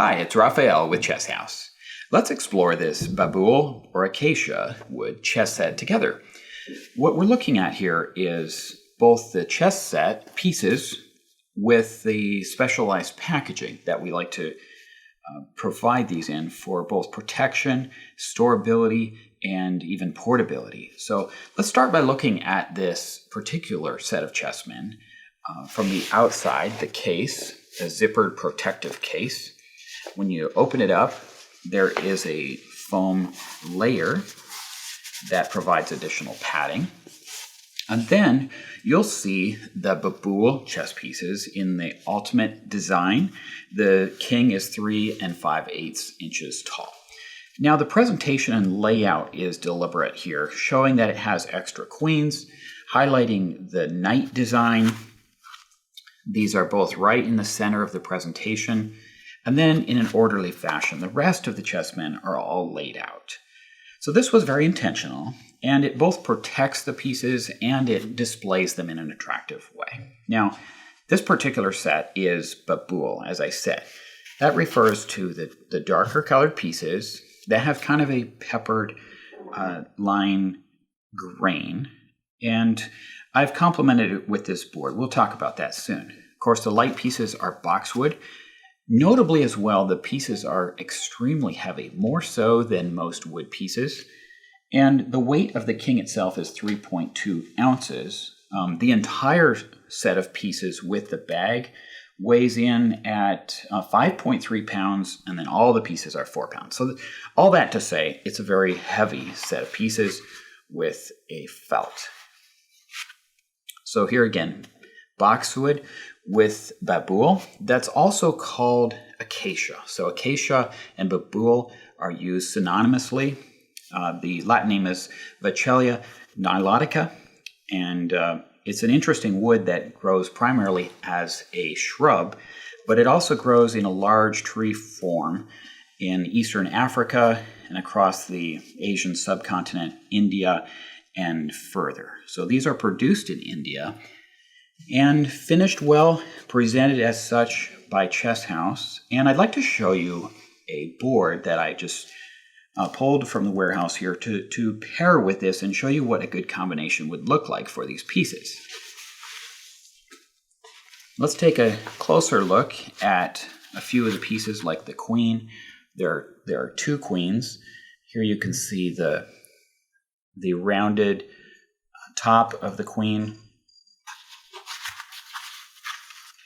Hi, it's Raphael with Chess House. Let's explore this Babul or Acacia wood chess set together. What we're looking at here is both the chess set pieces with the specialized packaging that we like to provide these in for both protection, storability, and even portability. So let's start by looking at this particular set of chessmen from the outside, the case, a zippered protective case. When you open it up, there is a foam layer that provides additional padding. And then you'll see the Babul chess pieces in the ultimate design. The king is 3 5/8 inches tall. Now the presentation and layout is deliberate here, showing that it has extra queens, highlighting the knight design. These are both right in the center of the presentation, and then in an orderly fashion. The rest of the chessmen are all laid out. So this was very intentional, and it both protects the pieces and it displays them in an attractive way. Now, this particular set is Babul, as I said. That refers to the darker colored pieces that have kind of a peppered line grain, and I've complemented it with this board. We'll talk about that soon. Of course, the light pieces are boxwood. Notably as well, the pieces are extremely heavy, more so than most wood pieces. And the weight of the king itself is 3.2 ounces. The entire set of pieces with the bag weighs in at 5.3 pounds, and then all the pieces are 4 pounds. So all that to say, it's a very heavy set of pieces with a felt. So here again, boxwood with Babul. That's also called Acacia. So Acacia and Babul are used synonymously. The Latin name is Vachellia nilotica, and it's an interesting wood that grows primarily as a shrub, but it also grows in a large tree form in Eastern Africa and across the Asian subcontinent, India, and further. So these are produced in India and finished well, presented as such by Chess House. And I'd like to show you a board that I just pulled from the warehouse here to pair with this and show you what a good combination would look like for these pieces. Let's take a closer look at a few of the pieces like the queen. There are two queens. Here you can see the rounded top of the queen.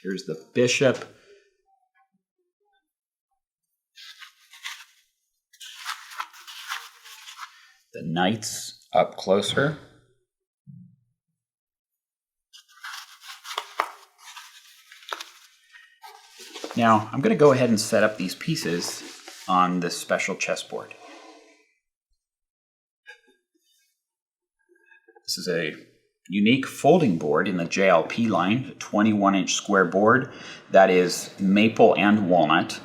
Here's the bishop. The knights up closer. Now, I'm going to go ahead and set up these pieces on this special chessboard. This is a unique folding board in the JLP line, a 21-inch square board that is maple and walnut,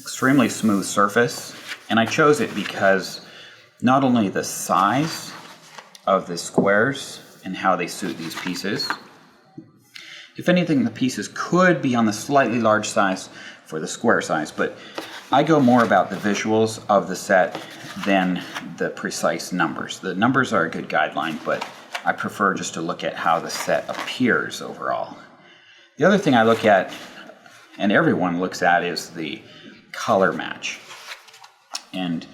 extremely smooth surface, and I chose it because not only the size of the squares and how they suit these pieces, if anything, the pieces could be on the slightly large size for the square size, but I go more about the visuals of the set than the precise numbers. The numbers are a good guideline, but I prefer just to look at how the set appears overall. The other thing I look at, and everyone looks at, is the color match. And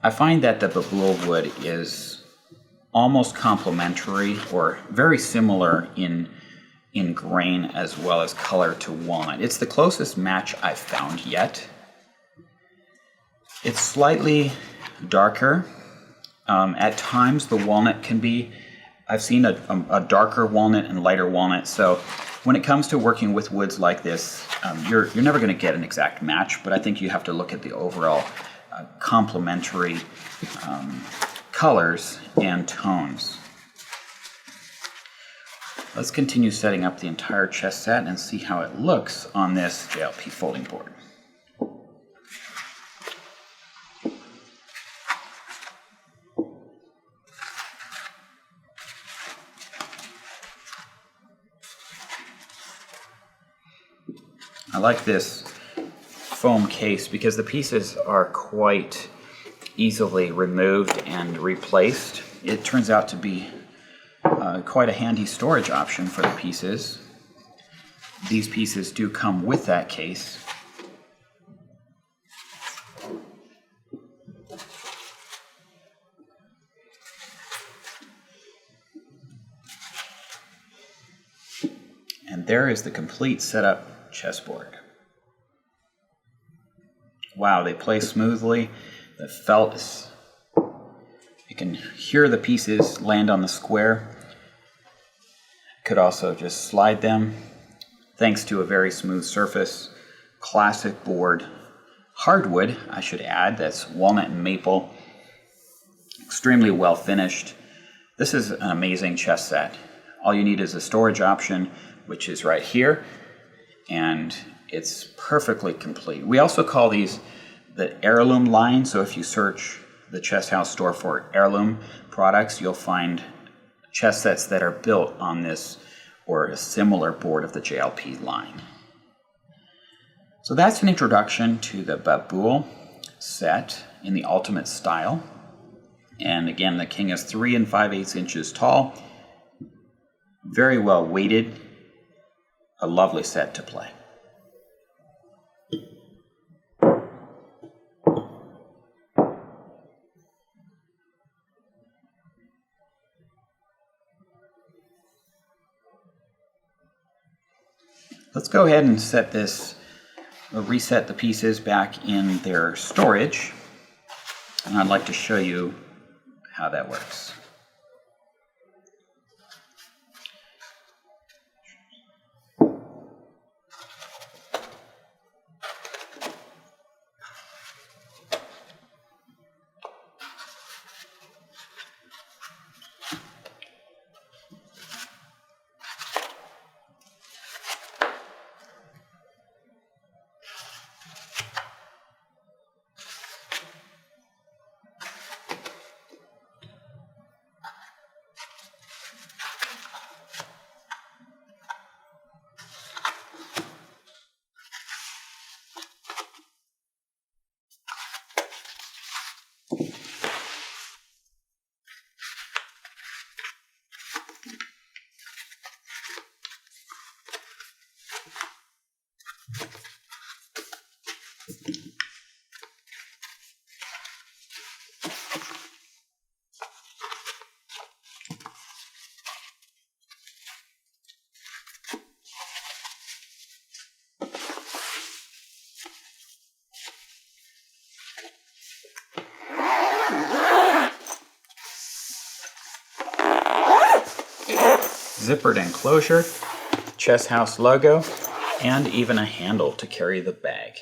I find that the Babul wood is almost complementary or very similar in grain as well as color to walnut. It's the closest match I've found yet. It's slightly darker. At times the walnut can be, I've seen a darker walnut and lighter walnut, so when it comes to working with woods like this, you're never going to get an exact match, but I think you have to look at the overall complementary colors and tones. Let's continue setting up the entire chess set and see how it looks on this JLP folding board. I like this foam case because the pieces are quite easily removed and replaced. It turns out to be quite a handy storage option for the pieces. These pieces do come with that case. And there is the complete setup chessboard. Wow, they play smoothly. The felt is, you can hear the pieces land on the square. Could also just slide them thanks to a very smooth surface. Classic board. Hardwood, I should add, that's walnut and maple. Extremely well finished. This is an amazing chess set. All you need is a storage option, which is right here, and it's perfectly complete. We also call these the heirloom line, so if you search the Chess House store for heirloom products, you'll find chess sets that are built on this or a similar board of the JLP line. So that's an introduction to the Babul set in the ultimate style. And again, the king is 3 5/8 inches tall, very well weighted, a lovely set to play. Let's go ahead and set this, reset the pieces back in their storage. And I'd like to show you how that works. Zippered enclosure, Chess House logo, and even a handle to carry the bag.